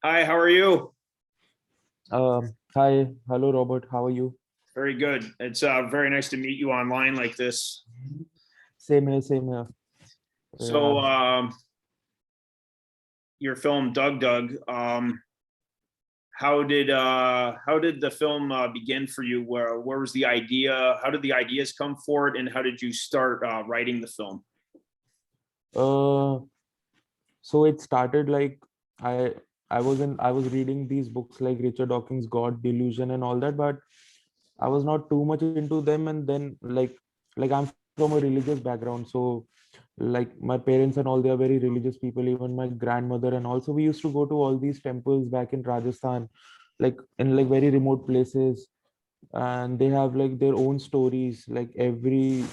Hi, how are you? Hi, hello Robert, how are you? Very good. It's very nice to meet you online like this. Same here, same here. Yeah. So, your film Doug Doug, how did the film begin for you? Where was the idea? How did the ideas come forward, and how did you start writing the film? Uh, so it started like I I was reading these books like Richard Dawkins' God, Delusion, and all that, but I was not too much into them. And then like I'm from a religious background, so like my parents and all, they are very religious people. Even my grandmother, and also we used to go to all these temples back in Rajasthan, like in like very remote places, and they have like their own stories. Like every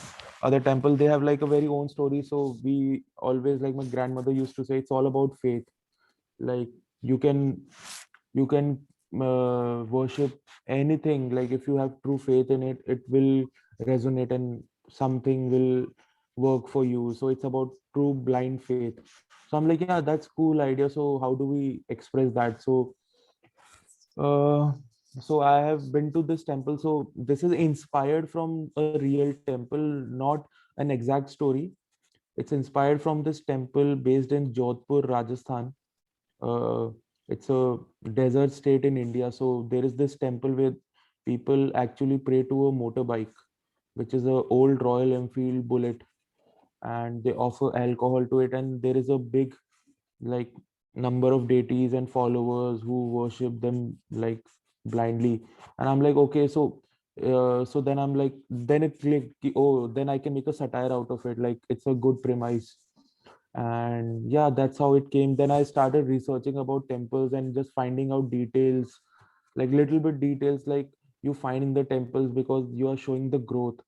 other temple they have like a very own story, so we always, like my grandmother used to say, it's all about faith. Like you can you can worship anything. Like if you have true faith in it, it will resonate and something will work for you. So it's about true blind faith. So I'm like, yeah, that's cool idea. So how do we express that? Uh, so I have been to this temple. So this is inspired from a real temple, not an exact story. It's inspired from this temple based in Jodhpur, Rajasthan. Uh, it's a desert state in India. So there is this temple where people actually pray to a motorbike, which is a old Royal Enfield Bullet, and they offer alcohol to it. And there is a big like number of deities and followers who worship them like blindly. And I'm like, okay, so then I'm like, then it clicked, oh, then I can make a satire out of it. Like it's a good premise. And yeah, that's how it came. Then I started researching about temples and just finding out details, like little bit details like you find in the temples, because you are showing the growth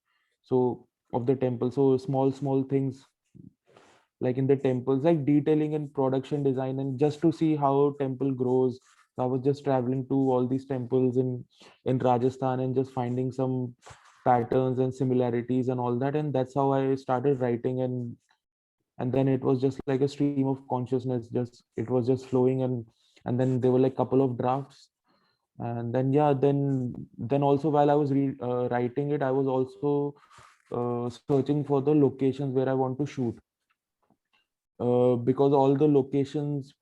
so of the temple. So small things like in the temples, like detailing and production design, and just to see how temple grows. So I was just traveling to all these temples in Rajasthan and just finding some patterns and similarities and all that. And that's how I started writing. And then it was just like a stream of consciousness, just it was just flowing. And then there were like couple of drafts. And then yeah, then also while I was writing it, I was also searching for the locations where I want to shoot, because all the locations,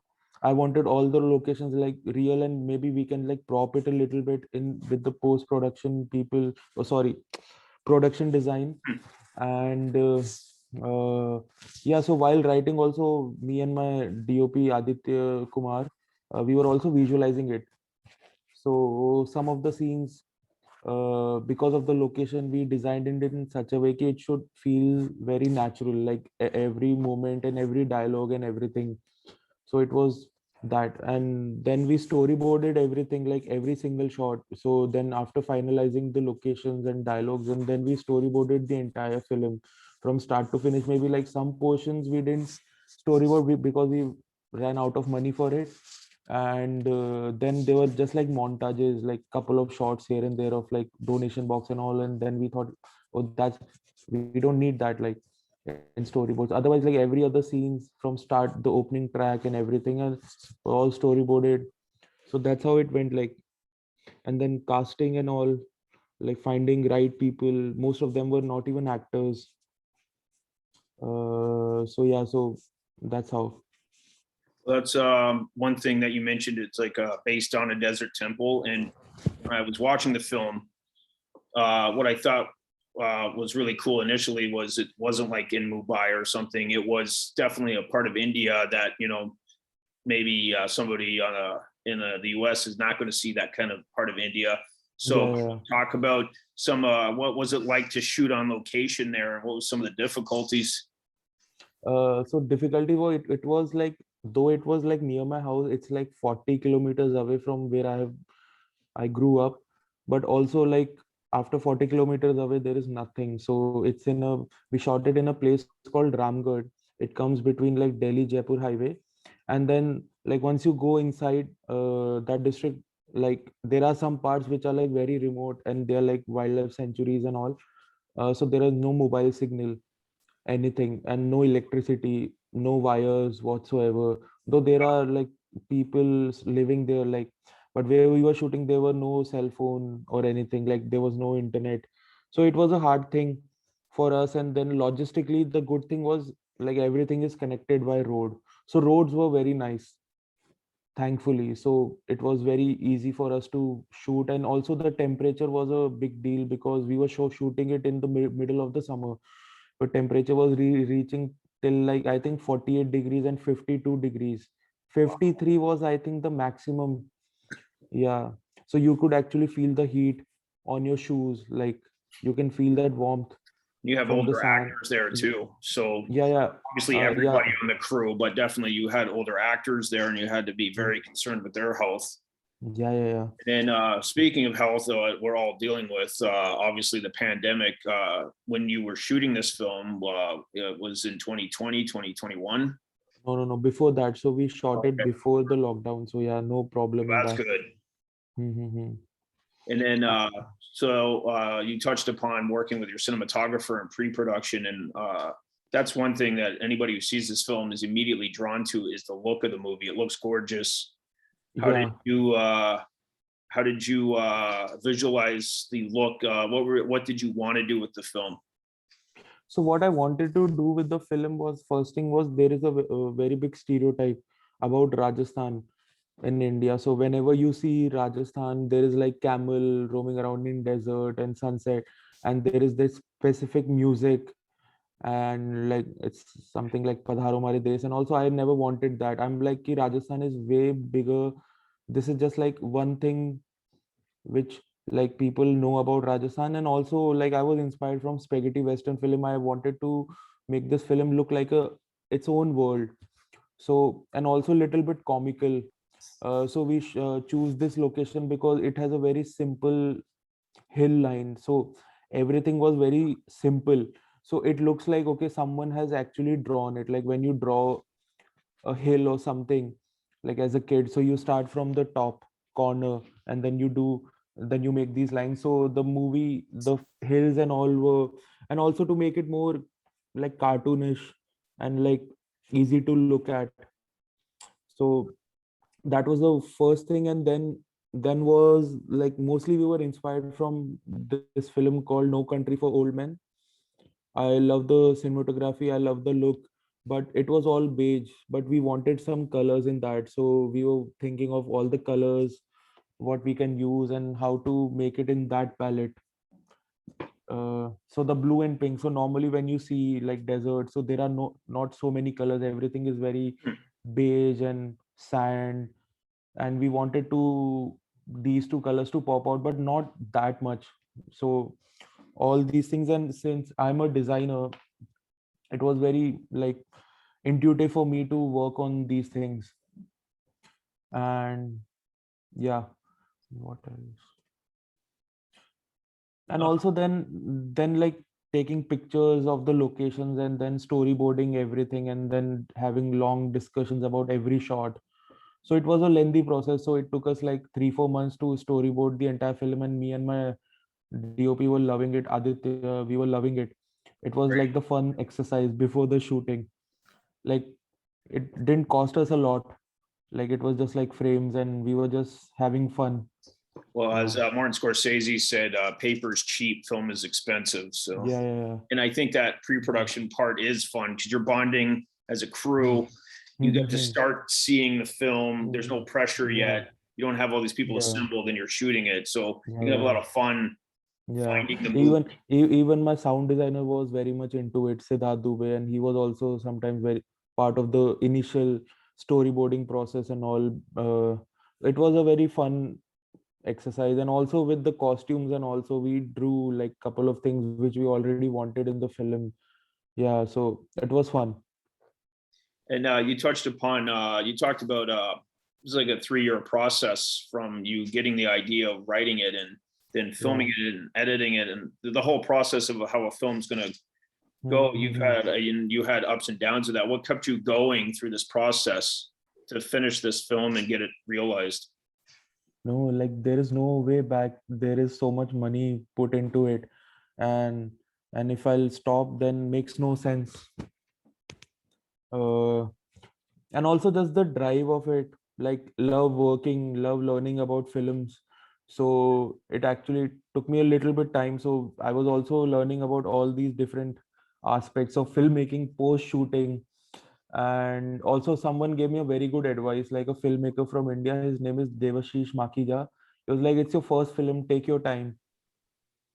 I wanted all the locations like real, and maybe we can like prop it a little bit in with the post production people, oh sorry, production design. And yeah, so while writing also, me and my DOP Aditya Kumar, we were also visualizing it. So some of the scenes, because of the location, we designed it in such a way that it should feel very natural, like every moment and every dialogue and everything. So it was that. And then we storyboarded everything, like every single shot. So then after finalizing the locations and dialogues, and then we storyboarded the entire film from start to finish. Maybe like some portions we didn't storyboard because we ran out of money for it. And then there were just like montages, like couple of shots here and there of like donation box and all. And then we thought, oh, that's, we don't need that like in storyboards. Otherwise, like every other scenes from start, the opening track and everything are all storyboarded. So that's how it went. Like, and then casting and all, like finding right people. Most of them were not even actors. So yeah, so that's how. That's one thing that you mentioned. It's like based on a desert temple, and when I was watching the film, what I thought was really cool initially was it wasn't like in Mumbai or something. It was definitely a part of India that maybe somebody in the U.S. is not going to see that kind of part of India. So Yeah, talk about some what was it like to shoot on location there, and what was some of the difficulties? so difficulty was, it was like, though it was like near my house, it's like 40 kilometers away from where I grew up. But also like after 40 kilometers away there is nothing. So it's in a, we shot it in a place called Ramgarh. It comes between like Delhi Jaipur highway. And then like once you go inside that district, like there are some parts which are like very remote, and they are like wildlife sanctuaries and all. So there is no mobile signal, anything, and no electricity, no wires whatsoever. Though there are like people living there, like, but where we were shooting there were no cell phone or anything, like there was no internet. So it was a hard thing for us. And then logistically, the good thing was like everything is connected by road, so roads were very nice, thankfully. So it was very easy for us to shoot. And also the temperature was a big deal because we were shooting it in the middle of the summer. The temperature was reaching till like I think 48 degrees and 52 degrees. 53 was I think the maximum. Yeah. So you could actually feel the heat on your shoes, like you can feel that warmth You have from the older sun. actors there too. So Yeah, yeah. obviously Yeah, everybody on the crew, but definitely you had older actors there and you had to be very concerned with their health. yeah, yeah, yeah. And speaking of health, we're all dealing with obviously the pandemic. When you were shooting this film, it was in 2020, 2021. No, no, no. Before that, so we shot it Okay, before the lockdown. So yeah, no problem in that's that. good. Mm-hmm. And then, you touched upon working with your cinematographer and pre-production, and that's one thing that anybody who sees this film is immediately drawn to is the look of the movie. It looks gorgeous. How did Yeah. you visualize the look? What did you want to do with the film? So what I wanted to do with the film was, first thing was, there is a very big stereotype about Rajasthan in India. So whenever you see Rajasthan, there is like camel roaming around in desert and sunset, and there is this specific music, and like it's something like Padharo Mare Desh. And also I never wanted that. I'm like, ki Rajasthan is way bigger. This is just like one thing which like people know about Rajasthan. And also like I was inspired from spaghetti western film. I wanted to make this film look like a its own world. So, and also a little bit comical. So we choose this location because it has a very simple hill line. So everything was very simple. So it looks like, okay, someone has actually drawn it. Like when you draw a hill or something, like as a kid, so you start from the top corner and then you make these lines. So the movie, the hills and all were, and also to make it more like cartoonish and like easy to look at. So that was the first thing. And then was like mostly we were inspired from this film called No Country for Old Men. I love the cinematography, I love the look, but it was all beige, but we wanted some colors in that. So we were thinking of all the colors, what we can use and how to make it in that palette. So the blue and pink. So normally when you see like desert, so there are not so many colors. Everything is very beige and sand, and we wanted to these two colors to pop out, but not that much. So all these things, and since I'm a designer, it was very like intuitive for me to work on these things. And yeah, what else? And Uh, also then like taking pictures of the locations and then storyboarding everything and then having long discussions about every shot. So it was a lengthy process. So it took us like 3-4 months to storyboard the entire film, and me and my DOP were loving it. Aditya, we were loving it. It was like the fun exercise before the shooting. Like it didn't cost us a lot. Like it was just like frames, and we were just having fun. well, as Yeah, Martin Scorsese said, paper's cheap, film is expensive. So, yeah, yeah, and I think that yeah. pre-production part is fun because you're bonding as a Hmm. crew. You get to Hmm. start seeing the film. There's Hmm. no pressure Yeah, yet. You don't have all these people yeah, assembled and you're shooting it. So yeah, you can have a lot yeah. of fun Yeah. finding the movie. Even my sound designer was very much into it, Siddharth Dubey, and he was also sometimes very part of the initial storyboarding process and all. It was a very fun exercise. And also with the costumes, and also we drew like couple of things which we already wanted in the film. Yeah, so it was fun. And you talked about it was like a 3-year process from you getting the idea of writing it and then Yeah. filming it and editing it and the whole process of how a film's going to go. Mm-hmm. You had ups and downs of that. What kept you going through this process to finish this film and get it realized? No, like there is no way back. There is so much money put into it, and if I'll stop, then makes no sense. uh, and also just the drive of it. like love working, love learning about films. So it actually took me a little bit time. So I was also learning about all these different aspects of filmmaking, post shooting. And also someone gave me a very good advice, like a filmmaker from India. His name is Devashish Makija. He was like, it's your first film, take your time,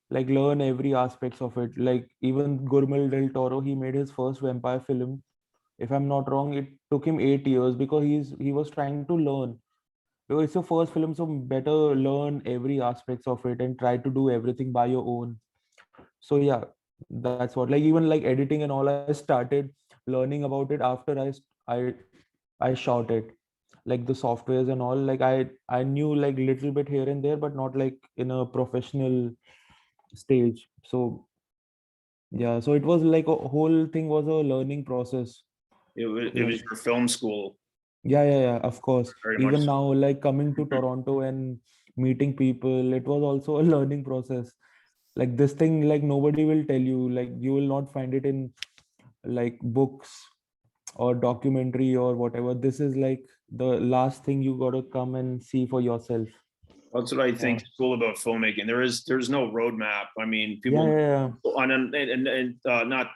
like learn every aspects of it. Like even Gurmal del Toro, he made his first vampire film. If I'm not wrong, it took him 8 years because he was trying to learn. So it's your first film, so better learn every aspects of it and try to do everything by your own. So yeah, that's what, like even like editing and all, I started learning about it after I shot it, like the softwares and all. Like I knew like little bit here and there, but not like in a professional stage. So yeah, so it was like a whole thing was a learning process. It Like was your film school, yeah, of course. very much Even so. now, like coming to Toronto and meeting people, it was also a learning process. Like this thing, like nobody will tell you, like you will not find it in like books or documentary or whatever. This is like the last thing you gotta come and see for yourself. That's what I Yeah, think is cool about filmmaking. There's no roadmap. I mean, yeah, people yeah, on and not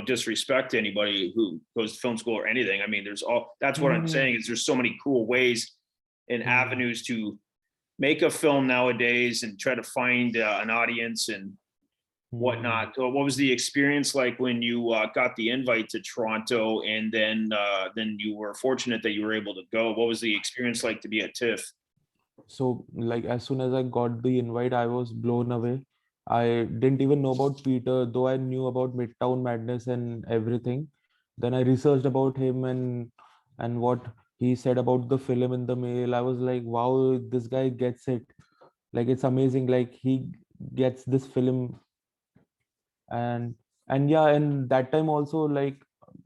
disrespect anybody who goes to film school or anything. I mean, there's all that's yeah. what I'm saying is there's so many cool ways and Hmm. avenues to make a film nowadays and try to find an audience and Hmm. whatnot. So what was the experience like when you got the invite to Toronto and then you were fortunate that you were able to go? What was the experience like to be at TIFF? So like as soon as I got the invite, I was blown away. I didn't even know about Peter, though I knew about Midtown Madness and everything. Then I researched about him and what he said about the film in the mail. I was like, wow, this guy gets it. Like it's amazing. Like he gets this film. And yeah, and that time also, like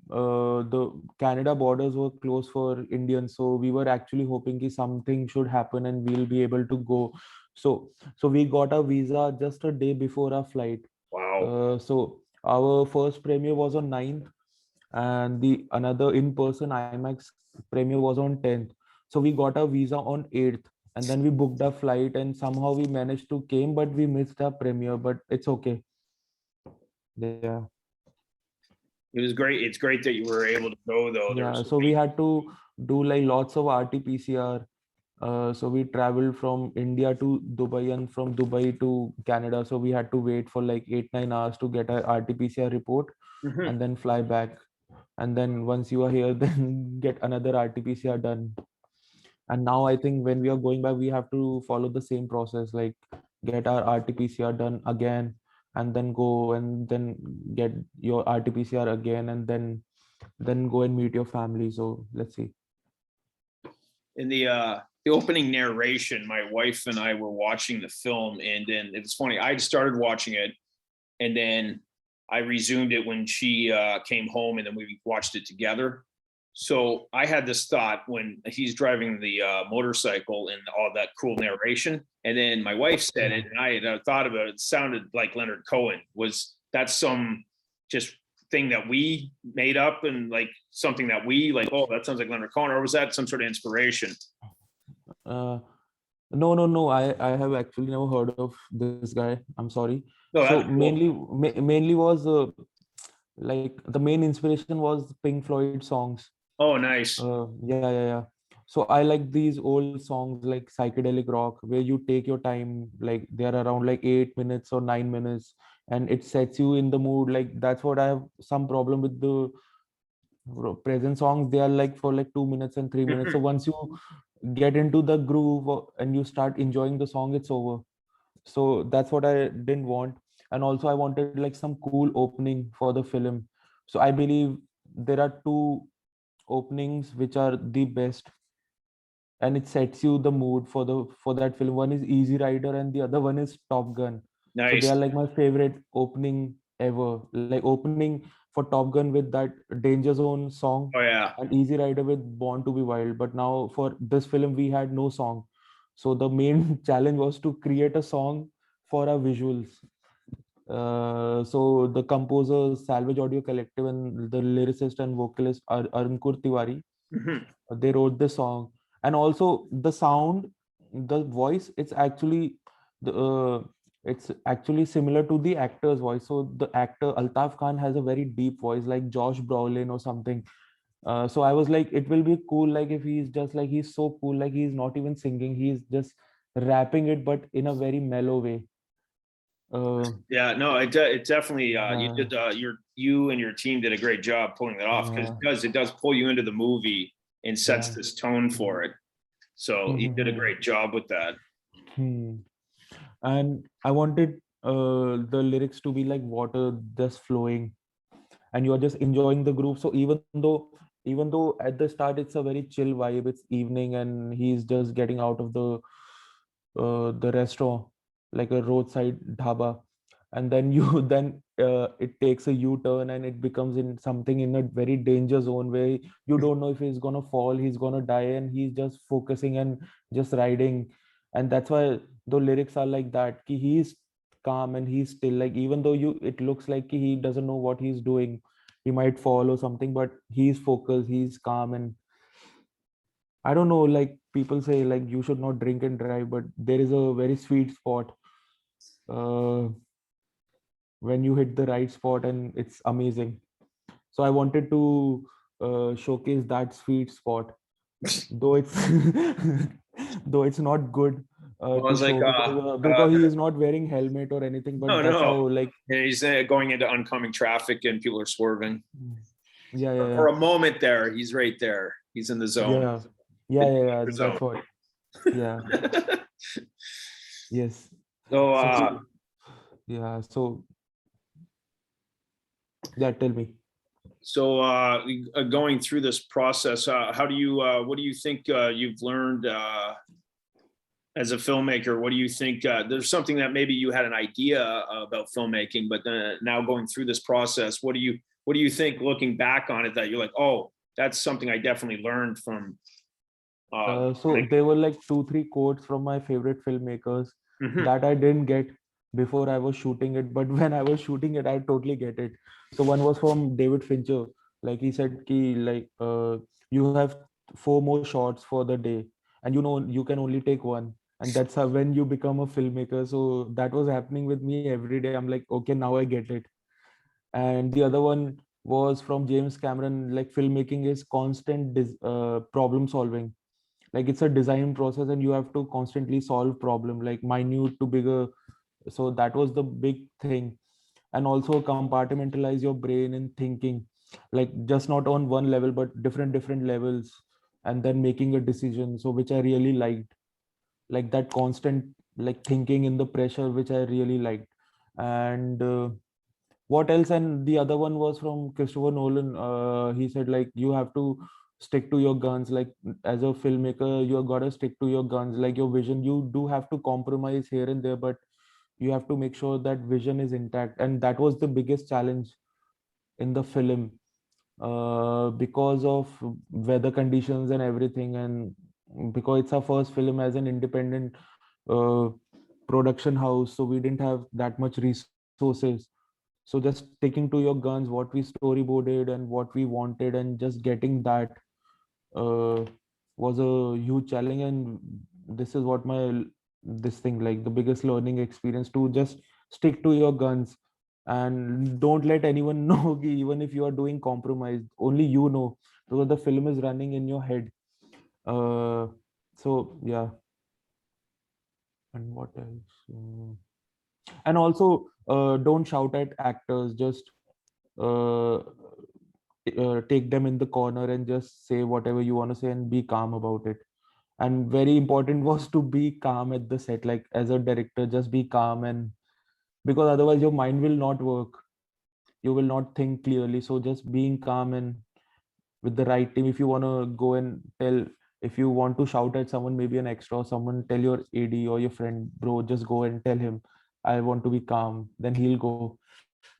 the Canada borders were closed for Indians, so we were actually hoping that something should happen and we'll be able to go. So we got a visa just a day before our flight. Wow. So our first premiere was on 9th, and the another in-person IMAX premiere was on 10th. So we got a visa on 8th, and then we booked a flight, and somehow we managed to came, but we missed our premiere. But it's okay. Yeah. It was great. It's great that you were able to go though. There were Yeah, so so we many. had to do like lots of RT-PCR. So we traveled from India to Dubai and from Dubai to Canada. So we had to wait for like 8, 9 hours to get our RT-PCR report Mhm. and then fly back. And then once you are here, then get another RT-PCR done. And now I think when we are going back, we have to follow the same process, like get our RT-PCR done again, and then go and then get your RT-PCR again, and then go and meet your family. So let's see. In the opening narration, my wife and I were watching the film, and then it was funny. I started watching it, and then I resumed it when she came home, and then we watched it together. So I had this thought when he's driving the motorcycle and all that cool narration, and then my wife said Yeah. it, and I had thought about it. It sounded like Leonard Cohen. Was that some just thing that we made up and like something that we like? Oh, that sounds like Leonard Cohen, or was that some sort of inspiration? Uh, no. I have actually never heard of this guy. I'm sorry. No, So that's cool. mainly was like the main inspiration was Pink Floyd songs. Oh, nice. Yeah. So I like these old songs like psychedelic rock where you take your time, like they are around like 8 minutes or 9 minutes, and it sets you in the mood. Like that's what I have some problem with the present songs. They are like for like 2 minutes and 3 minutes. So once you get into the groove and you start enjoying the song, it's over. So that's what I didn't want. And also I wanted like some cool opening for the film. So I believe there are two openings which are the best, and it sets you the mood for that film. One is Easy Rider and the other one is Top Gun. So they are Nice. like my favorite opening ever. Like opening for Top Gun with that Danger Zone song, Oh yeah. and Easy Rider with Born to Be Wild. But now for this film we had no song. So the main challenge was to create a song for our visuals. So the composer Salvage Audio Collective and the lyricist and vocalist Ankur Tiwari, Mhm. They wrote the song, and also the sound, the voice, it's actually similar to the actor's voice. So the actor Altaf Khan has a very deep voice, like Josh Brolin or something. So I was like, it will be cool, like if he's just like, he's so cool, like he's not even singing, he's just rapping it, but in a very mellow way. uh, Yeah, no, it definitely you yeah, did you and your team did a great job pulling that off because yeah, it does pull you into the movie and sets yeah. this tone for it. So you did a Mhm. great job with that. Hmm. And I wanted the lyrics to be like water just flowing, and you're just enjoying the groove. So even though at the start it's a very chill vibe, it's evening and he's just getting out of the restaurant, like a roadside dhaba, and then you then it takes a u-turn and it becomes in something in a very danger zone where you don't know if he's gonna fall, he's gonna die, and he's just focusing and just riding. And that's why the lyrics are like that, ki he's calm and he's still, like even though you it looks like ki he doesn't know what he's doing, he might fall or something, but he's focused, he's calm. And I don't know, like people say like you should not drink and drive, but there is a very sweet spot uh, when you hit the right spot, and it's amazing. So I wanted to showcase that sweet spot, though it's though it's not good Well, I to was like, show, because he is not wearing helmet or anything, but no, that's how no. like. And he's going into oncoming traffic and people are swerving. Mm. Yeah, yeah, For yeah, a moment there, he's right there. He's in the zone, yeah, yeah, the yeah, yeah, danger that's zone. what. Yeah, yes. So, So yeah, so yeah, tell me. going through this process, how do you, what do you think you've learned as a filmmaker? What do you think? There's something that maybe you had an idea about filmmaking, but now going through this process, what do you think looking back on it that you're like, oh, that's something I definitely learned from So learning. there were like 2, 3 quotes from my favorite filmmakers Mhm. that I didn't get before I was shooting it, but when I was shooting it, I totally get it. So one was from David Fincher. Like he said, "Ki like you have 4 more shots for the day, and you know you can only take one, and that's how when you become a filmmaker." So that was happening with me every day. I'm like, okay, now I get it. And the other one was from James Cameron. Like filmmaking is constant problem solving, like it's a design process and you have to constantly solve problem, like minute to bigger. So that was the big thing. And also compartmentalize your brain in thinking, like just not on one level but different levels, and then making a decision, so which I really liked, like that constant like thinking in the pressure, which I really liked. And what else? And the other one was from Christopher Nolan. He said like you have to stick to your guns, like as a filmmaker you got to stick to your guns, like your vision, you do have to compromise here and there, but you have to make sure that vision is intact. And that was the biggest challenge in the film, because of weather conditions and everything, and because it's our first film as an independent uh, production house, so we didn't have that much resources. So just sticking to your guns, what we storyboarded and what we wanted, and just getting that uh, was a huge challenge. And this is what this thing, like the biggest learning experience, to just stick to your guns and don't let anyone know, even if you are doing compromise, only you know, because the film is running in your head. uh, so yeah. And what else? And also don't shout at actors, just uh, take them in the corner and just say whatever you want to say and be calm about it. And very important was to be calm at the set, like as a director, just be calm. And because otherwise your mind will not work, you will not think clearly. So just being calm, and with the right team, if you want to go and tell, if you want to shout at someone, maybe an extra or someone, tell your AD or your friend, bro, just go and tell him I want to be calm. Then he'll go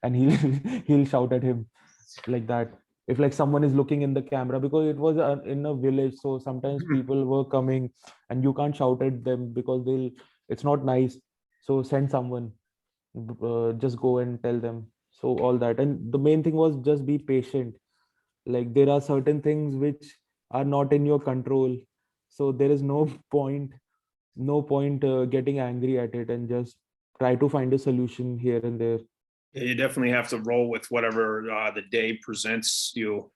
and he'll he'll shout at him, like that. If like someone is looking in the camera, because it was in a village, so sometimes people were coming and you can't shout at them because they'll, it's not nice. So send someone, just go and tell them. So all that. And the main thing was just be patient. Like there are certain things which are not in your control. So there is no point getting angry at it, and just try to find a solution here and there. Yeah, you definitely have to roll with whatever the day presents you.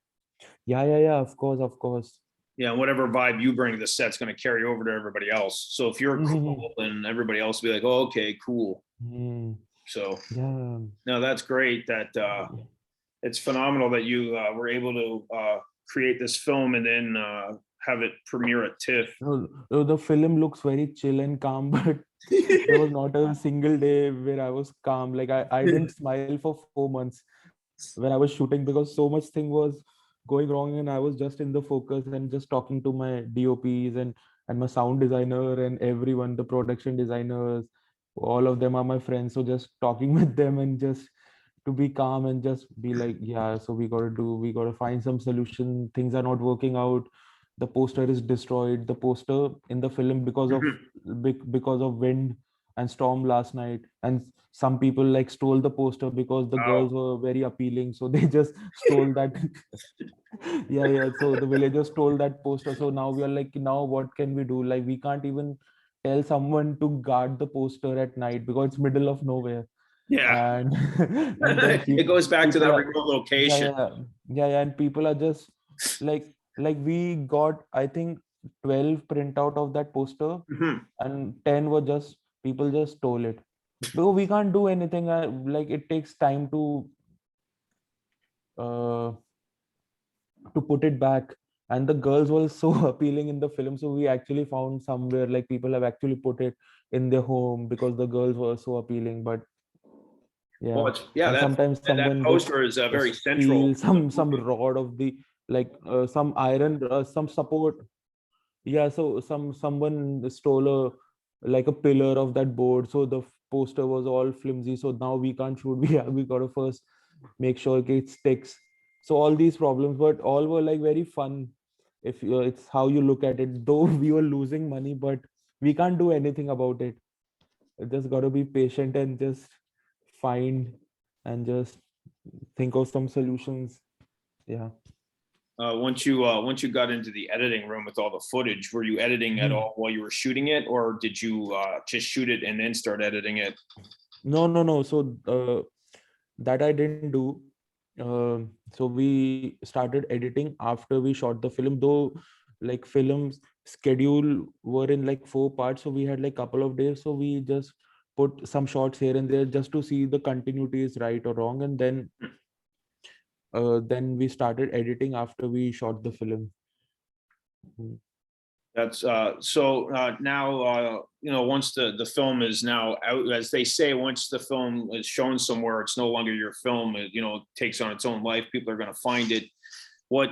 Yeah, of course, of course. Yeah, and whatever vibe you bring to the set's going to carry over to everybody else. So if you're Mhm. cool, then everybody else will be like, oh, okay, cool. Hmm. So Yeah. no, that's great. That it's phenomenal that you were able to create this film and then have it premiere at TIFF. No, no, the film looks very chill and calm, but there was not a single day where I was calm. Like I didn't smile for 4 months when I was shooting, because so much thing was going wrong, and I was just in the focus and just talking to my DOPs and my sound designer and everyone, the production designers, all of them are my friends. So just talking with them and just to be calm and just be like, yeah, so we gotta find some solution. Things are not working out. The poster is destroyed. The poster in the film, Mhm. because of wind and storm last night, and some people like stole the poster because the Wow. girls were very appealing, so they just stole that. Yeah, so the villagers stole that poster. So now we are like, now what can we do? Like we can't even tell someone to guard the poster at night because it's middle of nowhere. Yeah. And and then It goes back to people that are, remote yeah, location. and people are just like we got, I think, 12 printout of that poster, Mhm. and 10 were just people just stole it. Because we can't do anything. Like it takes time uh, to put it back. And the girls were so appealing in the film, so we actually found somewhere like people have actually put it in their home because the girls were so appealing. But Well, yeah, it's yeah and sometimes that someone just poster is very central steal to the some movie. rod of the, like some iron, some support. Yeah, so someone stole a, like a pillar of that board, so the poster was all flimsy. So now we can't shoot. We gotta first make sure it sticks. So all these problems, but all were like very fun. If it's how you look at it, though we were losing money, but we can't do anything about it. You just gotta be patient and just find and just think of some solutions. Yeah. Once you got into the editing room with all the footage, were you editing at all while you were shooting it, or did you just shoot it and then start editing it? No. So that I didn't do. So we started editing after we shot the film, though like films schedule were in like 4 parts, so we had like couple of days, so we just put some shots here and there just to see the continuity is right or wrong, and then we started editing after we shot the film. Mm. That's so now once the film is now out, as they say, once the film is shown somewhere, it's no longer your film. It, takes on its own life. People are going to find it. What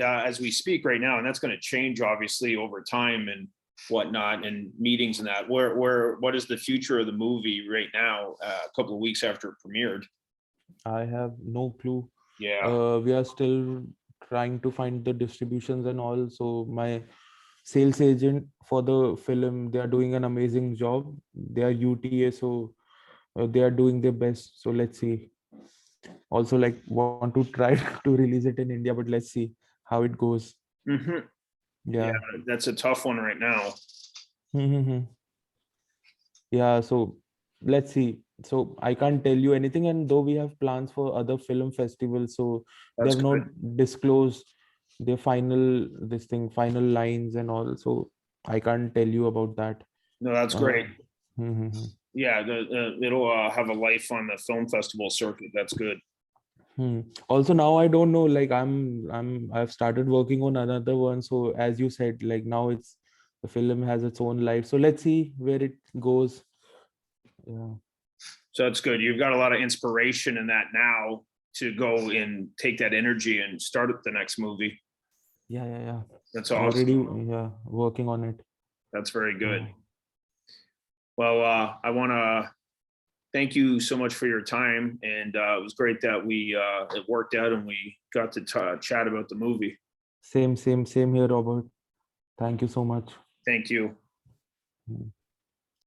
as we speak right now, and that's going to change obviously over time and whatnot, and meetings and that. What is the future of the movie right now? A couple of weeks after it premiered. I have no clue. Yeah, We are still trying to find the distributions and all. So my sales agent for the film, they are doing an amazing job. They are UTA, so they are doing their best. So let's see. Also, like want to try to release it in India, but let's see how it goes. hmm yeah, Yeah. that's a tough one right now. Yeah, so let's see. So I can't tell you anything, and though we have plans for other film festivals, so they That's have not good. disclosed their final lines and all. So I can't tell you about that. No, that's Uh, great. hmm, hmm, hmm. Yeah, it'll have a life on the film festival circuit. That's good. Hmm. Also, now I don't know. Like I've started working on another one. So as you said, like now it's the film has its own life. So let's see where it goes. Yeah, So that's good. You've got a lot of inspiration in that now to go and take that energy and start the next movie. yeah. That's Already, awesome. yeah, working on it. That's very good. Yeah. Well, I want to thank you so much for your time, and it was great that we it worked out and we got to chat about the movie. Same here, Robert. Thank you so much. Thank you. Mm.